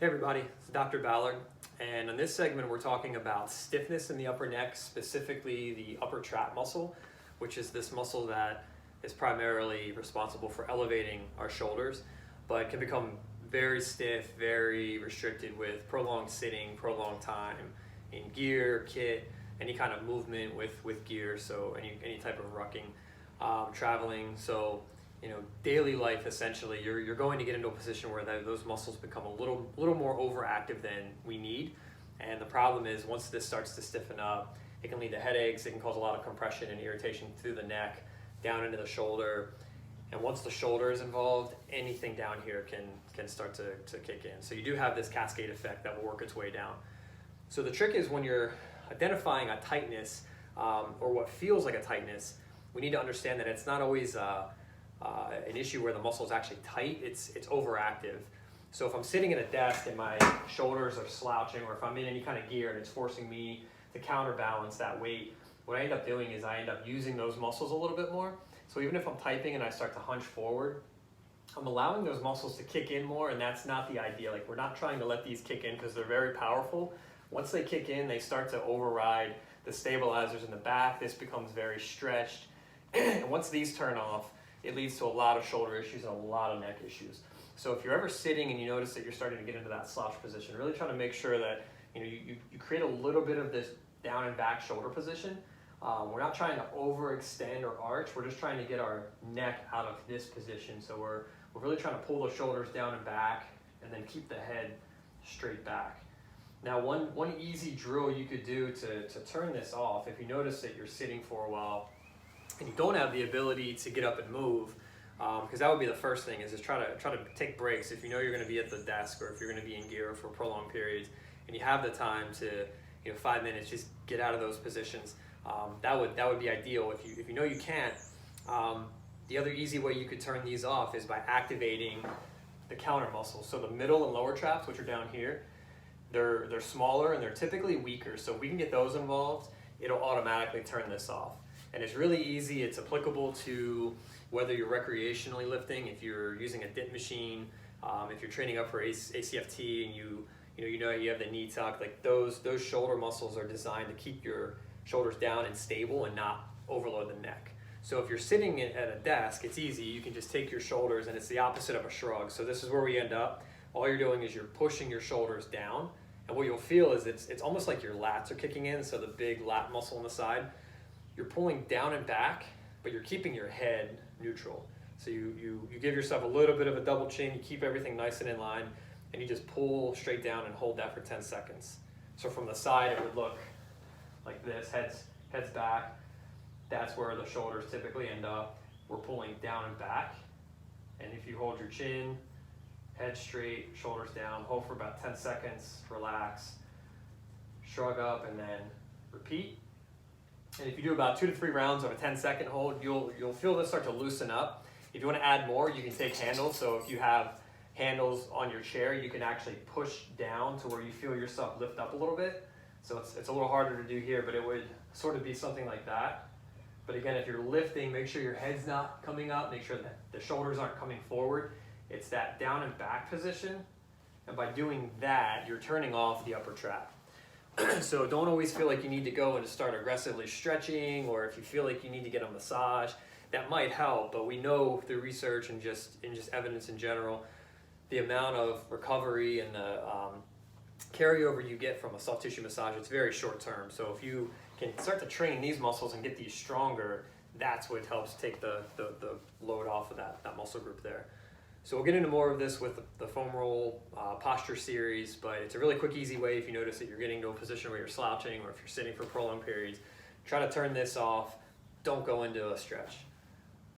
Hey everybody, it's Dr. Ballard, and in this segment we're talking about stiffness in the upper neck, specifically the upper trap muscle, which is this muscle that is primarily responsible for elevating our shoulders, but can become very stiff, very restricted with prolonged sitting, prolonged time in gear, kit, any kind of movement with gear, so any type of rucking, traveling. So daily life, essentially, you're going to get into a position where those muscles become a little more overactive than we need. And the problem is, once this starts to stiffen up, it can lead to headaches, it can cause a lot of compression and irritation through the neck, down into the shoulder. And once the shoulder is involved, anything down here can start to kick in. So you do have this cascade effect that will work its way down. So the trick is, when you're identifying a tightness, or what feels like a tightness, we need to understand that it's not always an issue where the muscle is actually tight, it's overactive. So if I'm sitting at a desk and my shoulders are slouching, or if I'm in any kind of gear and it's forcing me to counterbalance that weight, what I end up doing is I end up using those muscles a little bit more. So even if I'm typing and I start to hunch forward, I'm allowing those muscles to kick in more, and that's not the idea. Like, we're not trying to let these kick in because they're very powerful. Once they kick in, they start to override the stabilizers in the back. This becomes very stretched. And once these turn off, it leads to a lot of shoulder issues and a lot of neck issues. So if you're ever sitting and you notice that you're starting to get into that slouch position, really trying to make sure that you create a little bit of this down and back shoulder position. We're not trying to overextend or arch. We're just trying to get our neck out of this position. So we're really trying to pull the shoulders down and back, and then keep the head straight back. Now, one easy drill you could do to turn this off, if you notice that you're sitting for a while and you don't have the ability to get up and move, because that would be the first thing, is just try to take breaks. If you know you're going to be at the desk, or if you're going to be in gear for prolonged periods, and you have the time to 5 minutes, just get out of those positions. That would be ideal. If you know you can't, the other easy way you could turn these off is by activating the counter muscles. So the middle and lower traps, which are down here, they're smaller and they're typically weaker. So if we can get those involved, it'll automatically turn this off. And it's really easy. It's applicable to whether you're recreationally lifting, if you're using a dip machine, if you're training up for ACFT and you have the knee tuck. Like, those shoulder muscles are designed to keep your shoulders down and stable and not overload the neck. So if you're sitting at a desk, it's easy. You can just take your shoulders, and it's the opposite of a shrug. So this is where we end up. All you're doing is you're pushing your shoulders down, and what you'll feel is it's almost like your lats are kicking in. So the big lat muscle on the side, you're pulling down and back, but you're keeping your head neutral. So you give yourself a little bit of a double chin, you keep everything nice and in line, and you just pull straight down and hold that for 10 seconds. So from the side, it would look like this, heads back. That's where the shoulders typically end up. We're pulling down and back. And if you hold your chin, head straight, shoulders down, hold for about 10 seconds, relax, shrug up, and then repeat. And if you do about 2 to 3 rounds of a 10-second hold, you'll feel this start to loosen up. If you want to add more, you can take handles. So if you have handles on your chair, you can actually push down to where you feel yourself lift up a little bit. So it's a little harder to do here, but it would sort of be something like that. But again, if you're lifting, make sure your head's not coming up, make sure that the shoulders aren't coming forward. It's that down and back position. And by doing that, you're turning off the upper trap. So don't always feel like you need to go and start aggressively stretching, or if you feel like you need to get a massage, that might help. But we know through research and just evidence in general, the amount of recovery and the carryover you get from a soft tissue massage, it's very short term. So if you can start to train these muscles and get these stronger, that's what helps take the load off of that muscle group there. So we'll get into more of this with the foam roll posture series, but it's a really quick, easy way. If you notice that you're getting to a position where you're slouching, or if you're sitting for prolonged periods, try to turn this off. Don't go into a stretch.